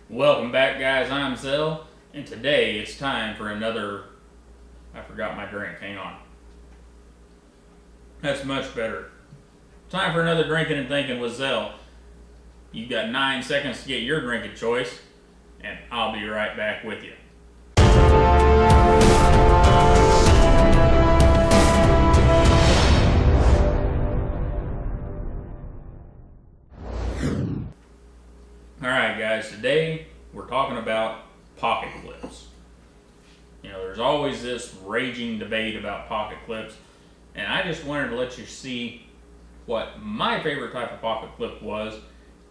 Welcome back, guys. I'm Zell, and today it's time for another. I forgot my drink. Hang on. That's much better. Time for another Drinkin and Thinkin with Zell. You've got 9 seconds to get your drink of choice, and I'll be right back with you. Alright, guys, today we're talking about pocket clips. You know, there's always this raging debate about pocket clips, and I just wanted to let you see what my favorite type of pocket clip was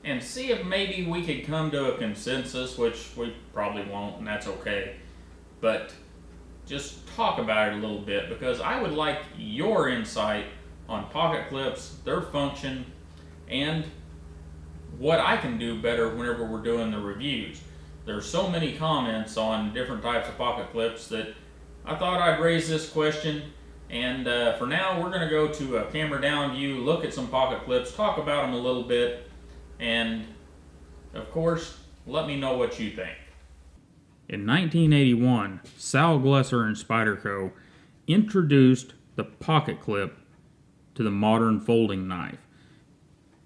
and see if maybe we could come to a consensus, which we probably won't, and that's okay. But just talk about it a little bit because I would like your insight on pocket clips, their function, and what I can do better whenever we're doing the reviews. There's so many comments on different types of pocket clips that I thought I'd raise this question. And for now, we're going to go to a camera down view, look at some pocket clips, talk about them a little bit, and of course, let me know what you think. In 1981, Sal Glesser and Spyderco introduced the pocket clip to the modern folding knife,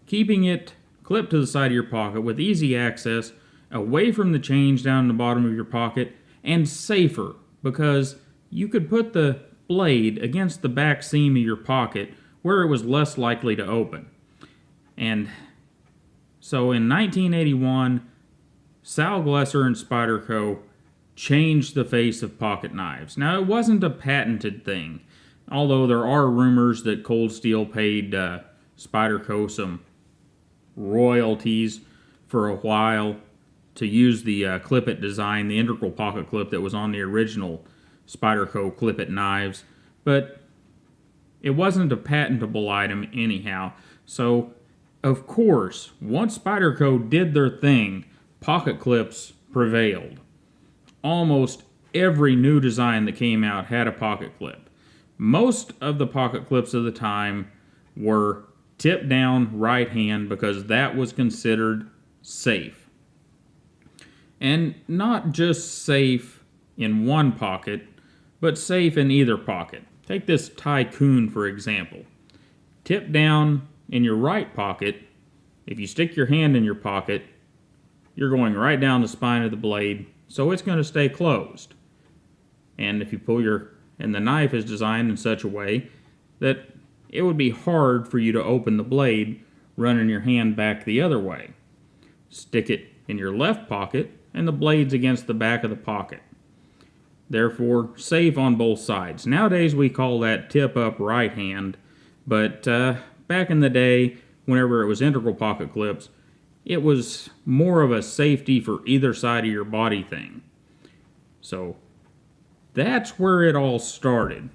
keeping it clipped to the side of your pocket with easy access, away from the change down in the bottom of your pocket, and safer because you could put the blade against the back seam of your pocket where it was less likely to open. And so in 1981, Sal Glesser and Spyderco changed the face of pocket knives. Now, it wasn't a patented thing, although there are rumors that Cold Steel paid Spyderco some royalties for a while to use the Clipit design, the integral pocket clip that was on the original Spyderco Clipit knives, but it wasn't a patentable item anyhow. So, of course, once Spyderco did their thing, pocket clips prevailed. Almost every new design that came out had a pocket clip. Most of the pocket clips of the time were tip down right hand because that was considered safe. And not just safe in one pocket, but safe in either pocket. Take this Tycoon for example. Tip down in your right pocket, if you stick your hand in your pocket, you're going right down the spine of the blade, so it's going to stay closed. And if you and the knife is designed in such a way that it would be hard for you to open the blade running your hand back the other way. Stick it in your left pocket and the blade's against the back of the pocket. Therefore, safe on both sides. Nowadays we call that tip up right hand, but back in the day, whenever it was integral pocket clips, it was more of a safety for either side of your body thing. So that's where it all started.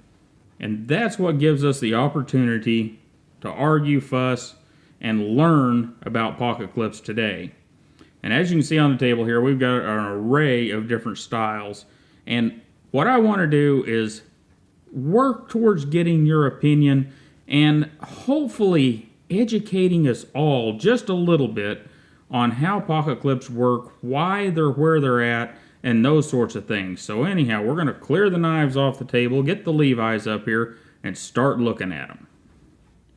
And that's what gives us the opportunity to argue, fuss, and learn about pocket clips today. And as you can see on the table here, we've got an array of different styles. And what I want to do is work towards getting your opinion and hopefully educating us all just a little bit on how pocket clips work, why they're where they're at, and those sorts of things. So anyhow, we're going to clear the knives off the table, get the Levi's up here, and start looking at them.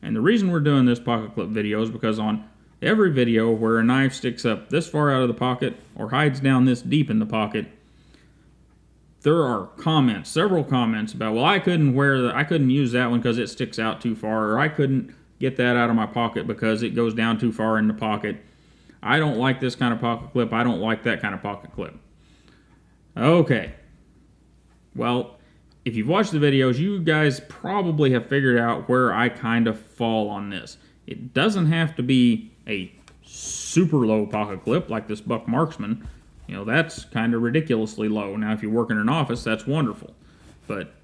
And the reason we're doing this pocket clip video is because on every video where a knife sticks up this far out of the pocket or hides down this deep in the pocket, there are comments, several comments about, well, I couldn't use that one because it sticks out too far, or I couldn't get that out of my pocket because it goes down too far in the pocket. I don't like this kind of pocket clip. I don't like that kind of pocket clip. Okay, well, if you've watched the videos, you guys probably have figured out where I kind of fall on this. It doesn't have to be a super low pocket clip like this Buck Marksman. You know, that's kind of ridiculously low. Now, if you work in an office, that's wonderful. But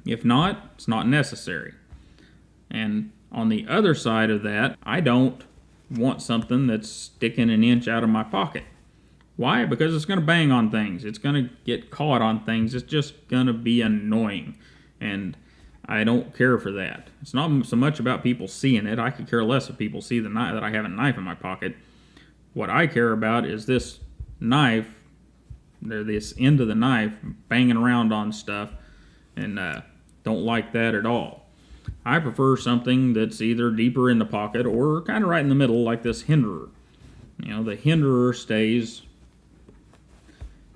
if not, it's not necessary. And on the other side of that, I don't want something that's sticking an inch out of my pocket. Why? Because it's going to bang on things. It's going to get caught on things. It's just going to be annoying. And I don't care for that. It's not so much about people seeing it. I could care less if people see the knife, that I have a knife in my pocket. What I care about is this knife, this end of the knife, banging around on stuff, and don't like that at all. I prefer something that's either deeper in the pocket or kind of right in the middle, like this hinderer. The hinderer stays,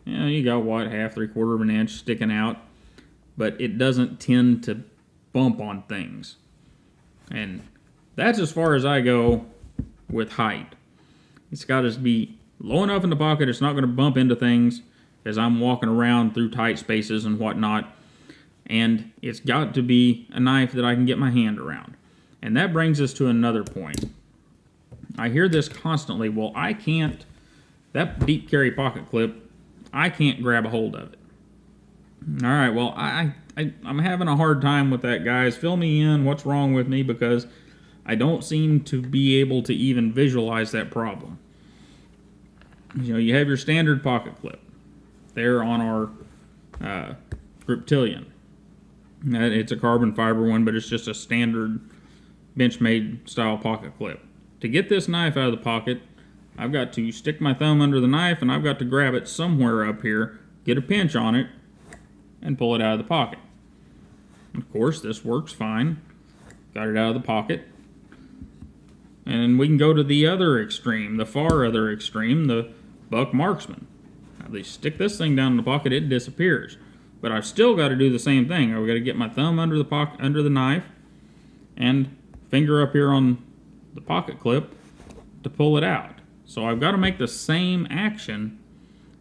you got what, half, 3/4 of an inch sticking out, but it doesn't tend to bump on things. And that's as far as I go with height. It's got to be low enough in the pocket it's not going to bump into things as I'm walking around through tight spaces and whatnot. And it's got to be a knife that I can get my hand around. And that brings us to another point. I hear this constantly. Well, I can't, that deep carry pocket clip, I can't grab a hold of it. All right, well, I'm having a hard time with that, guys. Fill me in. What's wrong with me? Because I don't seem to be able to even visualize that problem. You have your standard pocket clip there on our Griptilian. It's a carbon fiber one, but it's just a standard Benchmade style pocket clip. To get this knife out of the pocket, I've got to stick my thumb under the knife, and I've got to grab it somewhere up here, get a pinch on it, and pull it out of the pocket. Of course, this works fine. Got it out of the pocket. And we can go to the other extreme, the far other extreme, the buck marksman. Now, they stick this thing down in the pocket, it disappears. But I've still got to do the same thing. I've got to get my thumb under the pocket, under the knife, and finger up here on the pocket clip to pull it out. So I've got to make the same action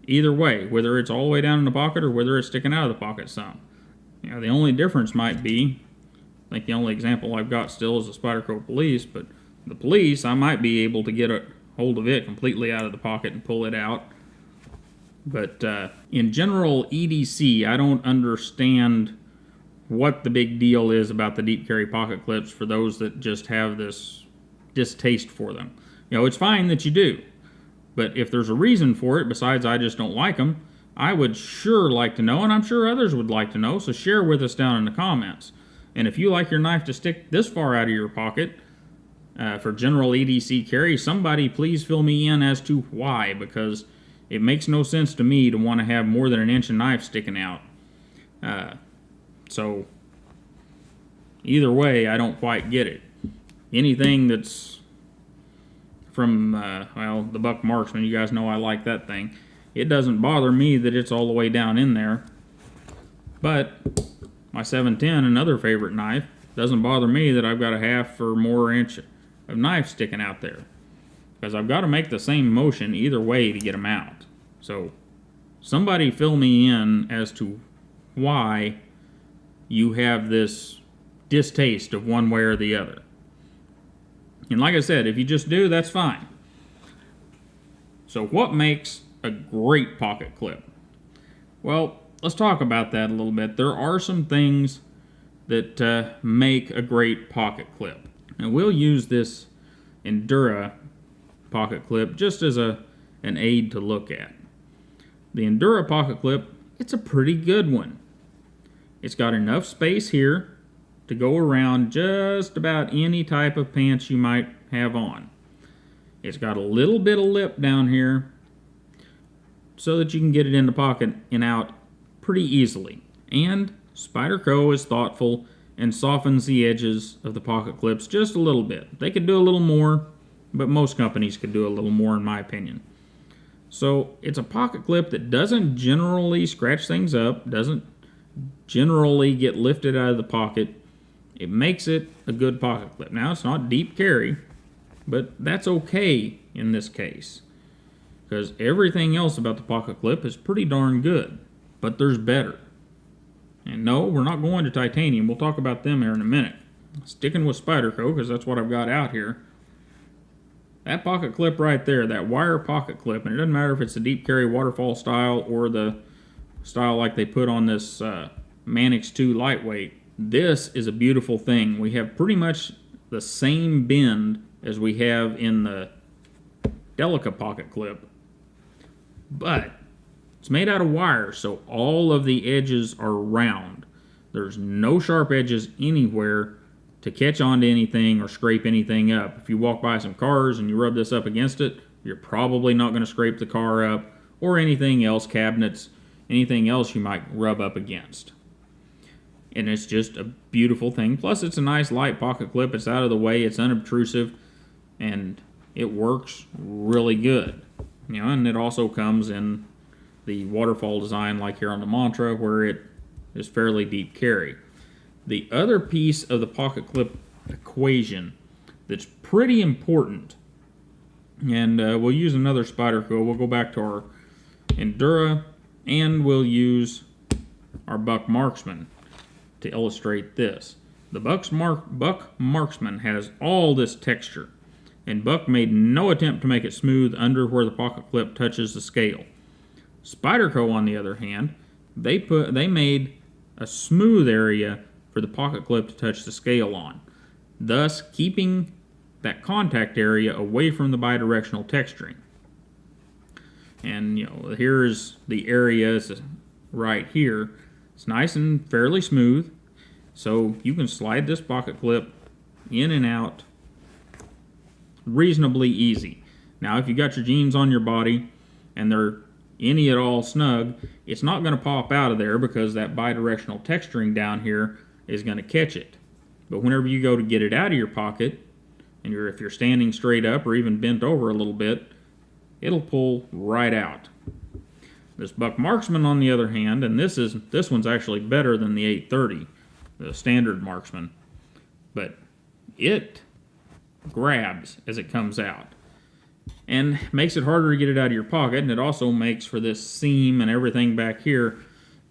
either way, whether it's all the way down in the pocket or whether it's sticking out of the pocket some. The only difference might be, I think the only example I've got still is the Spyderco Police, but the Police, I might be able to get a hold of it completely out of the pocket and pull it out. But in general, EDC, I don't understand what the big deal is about the deep carry pocket clips for those that just have this distaste for them. It's fine that you do, but if there's a reason for it besides I just don't like them, I would sure like to know, and I'm sure others would like to know, so share with us down in the comments. And if you like your knife to stick this far out of your pocket for general EDC carry, somebody please fill me in as to why, because it makes no sense to me to want to have more than an inch of knife sticking out. So either way, I don't quite get it. Anything that's from, the buck marksman, you guys know I like that thing. It doesn't bother me that it's all the way down in there. But my 710, another favorite knife, doesn't bother me that I've got a half or more inch of knife sticking out there. Because I've got to make the same motion either way to get them out. So somebody fill me in as to why you have this distaste of one way or the other. And like I said, if you just do, that's fine. So what makes a great pocket clip? Well, let's talk about that a little bit. There are some things that make a great pocket clip. And we'll use this Endura pocket clip just as an aid to look at. The Endura pocket clip, it's a pretty good one. It's got enough space here to go around just about any type of pants you might have on. It's got a little bit of lip down here so that you can get it in the pocket and out pretty easily. And Spyderco is thoughtful and softens the edges of the pocket clips just a little bit. They could do a little more, but most companies could do a little more in my opinion. So it's a pocket clip that doesn't generally scratch things up, doesn't generally get lifted out of the pocket. It makes it a good pocket clip. Now, it's not deep carry, but that's okay in this case, because everything else about the pocket clip is pretty darn good, but there's better. And no, we're not going to titanium. We'll talk about them here in a minute. Sticking with Spyderco, because that's what I've got out here. That pocket clip right there, that wire pocket clip, and it doesn't matter if it's the deep carry waterfall style or the style like they put on this Manix 2 lightweight. This is a beautiful thing. We have pretty much the same bend as we have in the Delica pocket clip, but it's made out of wire, so all of the edges are round. There's no sharp edges anywhere to catch onto anything or scrape anything up. If you walk by some cars and you rub this up against it, you're probably not going to scrape the car up or anything else, cabinets, anything else you might rub up against. And it's just a beautiful thing. Plus, it's a nice light pocket clip. It's out of the way, it's unobtrusive, and it works really good. You know, and it also comes in the waterfall design like here on the Mantra, where it is fairly deep carry. The other piece of the pocket clip equation that's pretty important, and we'll use another Spyderco. We'll go back to our Endura, and we'll use our Buck Marksman to illustrate this. The Buck Marksman has all this texture, and Buck made no attempt to make it smooth under where the pocket clip touches the scale. Spyderco, on the other hand, they made a smooth area for the pocket clip to touch the scale on, thus keeping that contact area away from the bidirectional texturing. And you know, here's the area right here. It's nice and fairly smooth, so you can slide this pocket clip in and out reasonably easy. Now, if you got your jeans on your body and they're any at all snug, it's not going to pop out of there because that bidirectional texturing down here is going to catch it. But whenever you go to get it out of your pocket, and if you're standing straight up or even bent over a little bit, it'll pull right out. This Buck Marksman, on the other hand, and this one's actually better than the 830, the standard Marksman, but it grabs as it comes out and makes it harder to get it out of your pocket, and it also makes for this seam and everything back here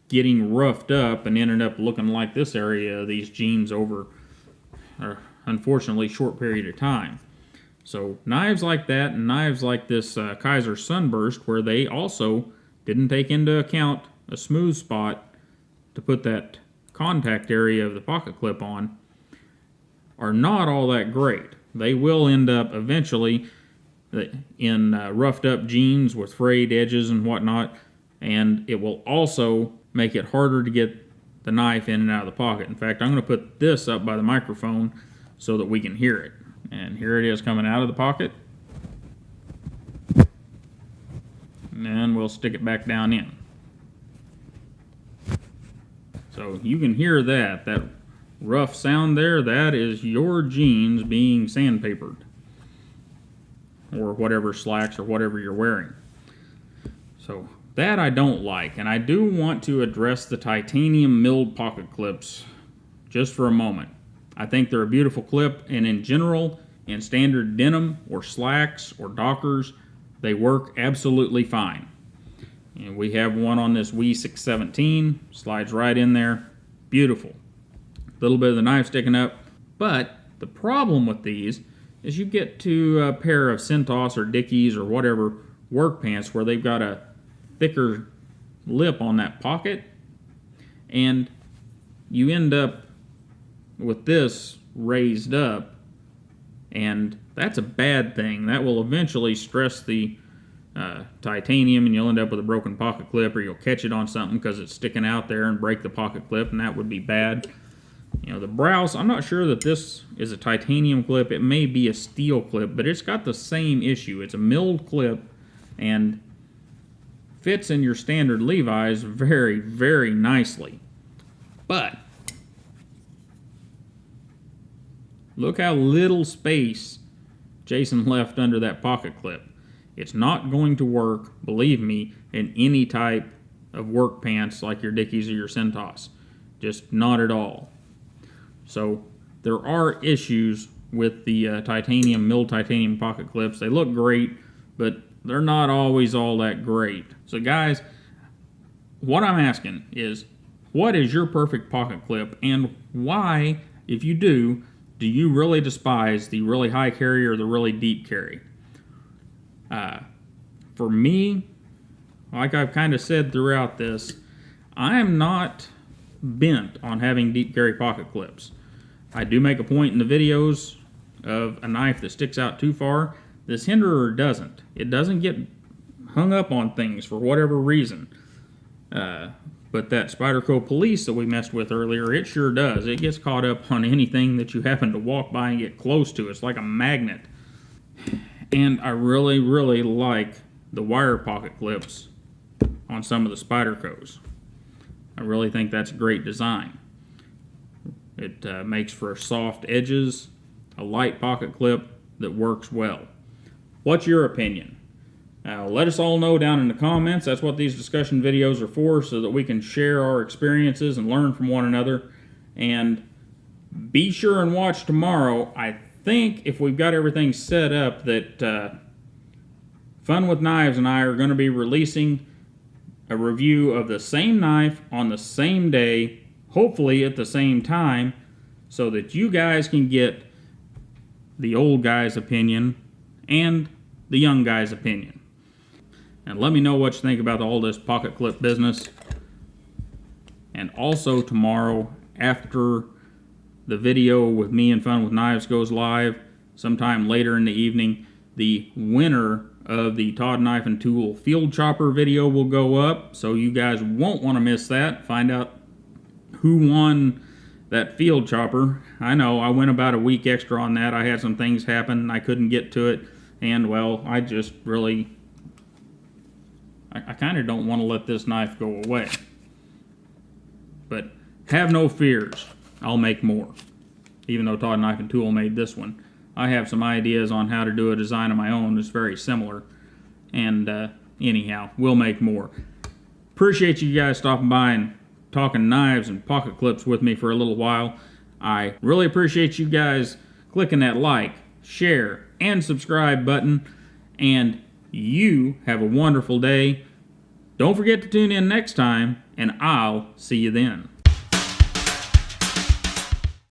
getting roughed up and ended up looking like this area of these jeans over a unfortunately short period of time. So knives like that and knives like this Kaiser Sunburst, where they also didn't take into account a smooth spot to put that contact area of the pocket clip on, are not all that great. They will end up eventually in roughed up jeans with frayed edges and whatnot, and it will also make it harder to get the knife in and out of the pocket. In fact, I'm going to put this up by the microphone so that we can hear it. And here it is coming out of the pocket. And then we'll stick it back down in. So you can hear that rough sound there. That is your jeans being sandpapered, or whatever slacks or whatever you're wearing. So that I don't like, and I do want to address the titanium milled pocket clips just for a moment. I think they're a beautiful clip, and in general, in standard denim or slacks or Dockers, they work absolutely fine. And we have one on this WE 617, slides right in there, beautiful. A little bit of the knife sticking up, but the problem with these is you get to a pair of Centos or Dickies or whatever work pants where they've got a thicker lip on that pocket, and you end up with this raised up, and that's a bad thing. That will eventually stress the titanium, and you'll end up with a broken pocket clip, or you'll catch it on something because it's sticking out there and break the pocket clip, and that would be bad. You know, the Browse, I'm not sure that this is a titanium clip. It may be a steel clip, but it's got the same issue. It's a milled clip and fits in your standard Levi's very, very nicely. But look how little space Jason left under that pocket clip. It's not going to work, believe me, in any type of work pants like your Dickies or your Centos. Just not at all. So there are issues with the milled titanium pocket clips. They look great, but they're not always all that great. So guys, what I'm asking is, what is your perfect pocket clip, and why, if you do you really despise the really high carry or the really deep carry? For me, like I've kind of said throughout this, I am not bent on having deep carry pocket clips. I do make a point in the videos of a knife that sticks out too far. This Hinderer doesn't. It doesn't get hung up on things for whatever reason. But that Spyderco Police that we messed with earlier, it sure does. It gets caught up on anything that you happen to walk by and get close to. It's like a magnet. And I really, really like the wire pocket clips on some of the Spydercos. I really think that's a great design. It makes for soft edges, a light pocket clip that works well. What's your opinion? Let us all know down in the comments. That's what these discussion videos are for, so that we can share our experiences and learn from one another. And be sure and watch tomorrow. I think if we've got everything set up that Fun with Knives and I are going to be releasing a review of the same knife on the same day, hopefully at the same time, so that you guys can get the old guy's opinion and the young guy's opinion. And let me know what you think about all this pocket clip business. And also tomorrow, after the video with me and Fun with Knives goes live, sometime later in the evening, the winner of the Todd Knife and Tool Field Chopper video will go up, so you guys won't want to miss that. Find out who won that field chopper. I know, I went about a week extra on that. I had some things happen, I couldn't get to it, and well, I just really... I kind of don't want to let this knife go away. But have no fears, I'll make more. Even though Todd Knife and Tool made this one, I have some ideas on how to do a design of my own that's very similar. And anyhow, we'll make more. Appreciate you guys stopping by and talking knives and pocket clips with me for a little while. I really appreciate you guys clicking that like, share, and subscribe button. And you have a wonderful day. Don't forget to tune in next time, and I'll see you then.